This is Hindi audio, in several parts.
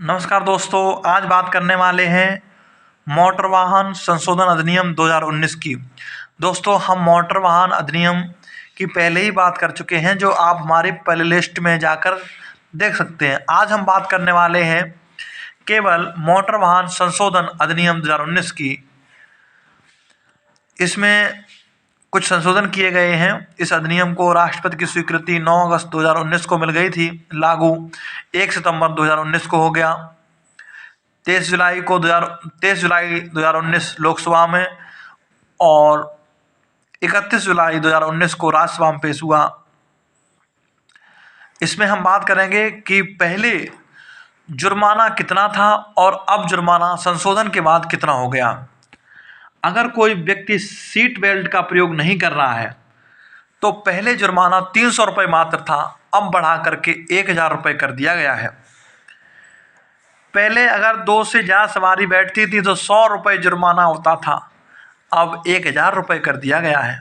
नमस्कार दोस्तों, आज बात करने वाले हैं मोटर वाहन संशोधन अधिनियम 2019 की। दोस्तों, हम मोटर वाहन अधिनियम की पहले ही बात कर चुके हैं, जो आप हमारी प्ले लिस्ट में जाकर देख सकते हैं। आज हम बात करने वाले हैं केवल मोटर वाहन संशोधन अधिनियम 2019 की। इसमें कुछ संशोधन किए गए हैं। इस अधिनियम को राष्ट्रपति की स्वीकृति 9 अगस्त 2019 को मिल गई थी। लागू 1 सितंबर 2019 को हो गया। 23 जुलाई 2019 लोकसभा में और 31 जुलाई 2019 को राज्यसभा में पेश हुआ। इसमें हम बात करेंगे कि पहले जुर्माना कितना था और अब जुर्माना संशोधन के बाद कितना हो गया। अगर कोई व्यक्ति सीट बेल्ट का प्रयोग नहीं कर रहा है तो पहले जुर्माना 300 रुपये मात्र था, अब बढ़ा करके 1000 रुपये कर दिया गया है। पहले अगर 2 से ज़्यादा सवारी बैठती थी तो 100 रुपये जुर्माना होता था, अब 1000 रुपये कर दिया गया है।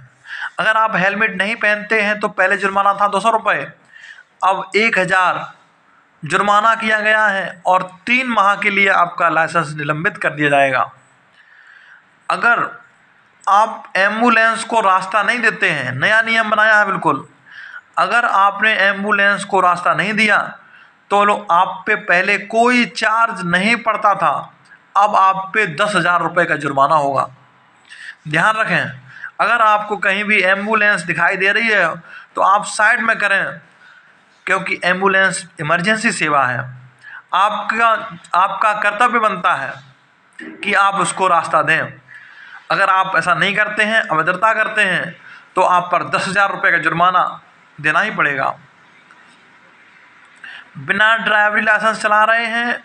अगर आप हेलमेट नहीं पहनते हैं तो पहले जुर्माना था 200 रुपये, अब 1000 जुर्माना किया गया है और 3 माह के लिए आपका लाइसेंस निलंबित कर दिया जाएगा। अगर आप एम्बुलेंस को रास्ता नहीं देते हैं, नया नियम बनाया है बिल्कुल, अगर आपने एम्बुलेंस को रास्ता नहीं दिया तो आप पे पहले कोई चार्ज नहीं पड़ता था, अब आप पे 10,000 रुपये का जुर्माना होगा। ध्यान रखें, अगर आपको कहीं भी एम्बुलेंस दिखाई दे रही है तो आप साइड में करें, क्योंकि एम्बुलेंस इमरजेंसी सेवा है। आपका कर्तव्य बनता है कि आप उसको रास्ता दें। अगर आप ऐसा नहीं करते हैं, अभद्रता करते हैं, तो आप पर 10,000 रुपये का जुर्माना देना ही पड़ेगा। बिना ड्राइवरी लाइसेंस चला रहे हैं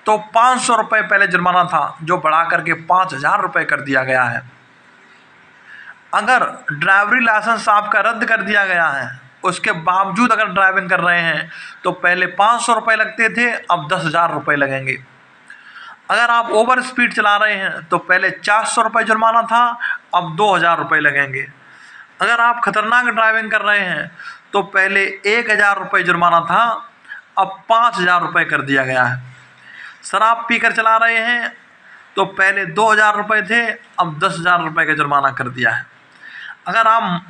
तो 500 रुपये पहले जुर्माना था, जो बढ़ा करके 5,000 रुपये कर दिया गया है। अगर ड्राइवरी लाइसेंस आपका रद्द कर दिया गया है, उसके बावजूद अगर ड्राइविंग कर रहे हैं तो पहले 500 रुपये लगते थे, अब 10,000 रुपये लगेंगे। अगर आप ओवर स्पीड चला रहे हैं तो पहले 400 रुपये जुर्माना था, अब 2,000 रुपये लगेंगे। अगर आप खतरनाक ड्राइविंग कर रहे हैं तो पहले 1,000 रुपये जुर्माना था, अब 5,000 रुपये कर दिया गया है। शराब पीकर चला रहे हैं तो पहले 2,000 रुपये थे, अब 10,000 रुपये का जुर्माना कर दिया है। अगर आप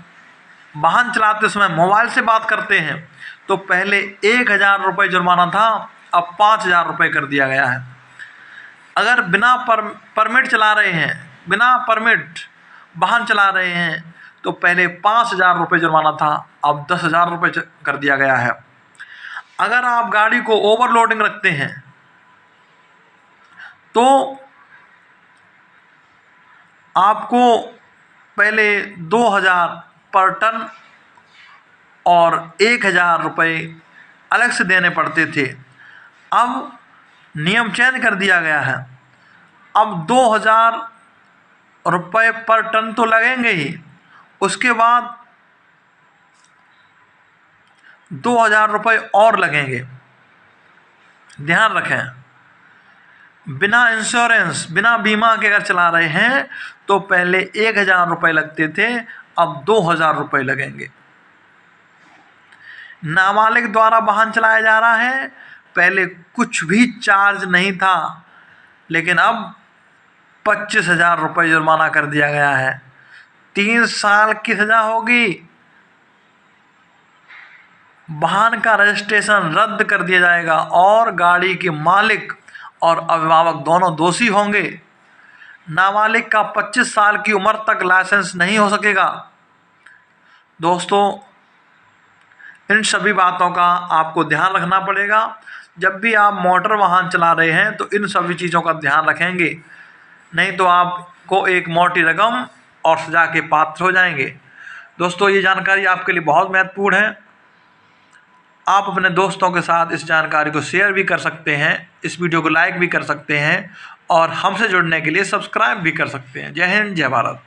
वाहन चलाते समय मोबाइल से बात करते हैं तो पहले 1,000 रुपये जुर्माना था, अब 5,000 रुपये कर दिया गया है। अगर बिना परमिट चला रहे हैं, बिना परमिट वाहन चला रहे हैं तो पहले 5,000 रुपये जुर्माना था, अब 10,000 रुपये कर दिया गया है। अगर आप गाड़ी को ओवरलोडिंग रखते हैं तो आपको पहले 2,000 पर टन और 1,000 रुपये अलग से देने पड़ते थे। अब नियम चेंज कर दिया गया है, अब 2,000 रुपये पर टन तो लगेंगे ही, उसके बाद 2,000 रुपये और लगेंगे। ध्यान रखें, बिना इंश्योरेंस, बिना बीमा के अगर चला रहे हैं तो पहले 1,000 रुपये लगते थे, अब 2,000 रुपये लगेंगे। नाबालिग द्वारा वाहन चलाया जा रहा है, पहले कुछ भी चार्ज नहीं था, लेकिन अब 25,000 रुपये जुर्माना कर दिया गया है। 3 साल की सज़ा होगी। वाहन का रजिस्ट्रेशन रद्द कर दिया जाएगा और गाड़ी के मालिक और अभिभावक दोनों दोषी होंगे। नाबालिग का 25 साल की उम्र तक लाइसेंस नहीं हो सकेगा। दोस्तों, इन सभी बातों का आपको ध्यान रखना पड़ेगा। जब भी आप मोटर वाहन चला रहे हैं तो इन सभी चीज़ों का ध्यान रखेंगे, नहीं तो आपको एक मोटी रकम और सज़ा के पात्र हो जाएंगे। दोस्तों, ये जानकारी आपके लिए बहुत महत्वपूर्ण है। आप अपने दोस्तों के साथ इस जानकारी को शेयर भी कर सकते हैं, इस वीडियो को लाइक भी कर सकते हैं और हमसे जुड़ने के लिए सब्सक्राइब भी कर सकते हैं। जय हिंद, जय भारत।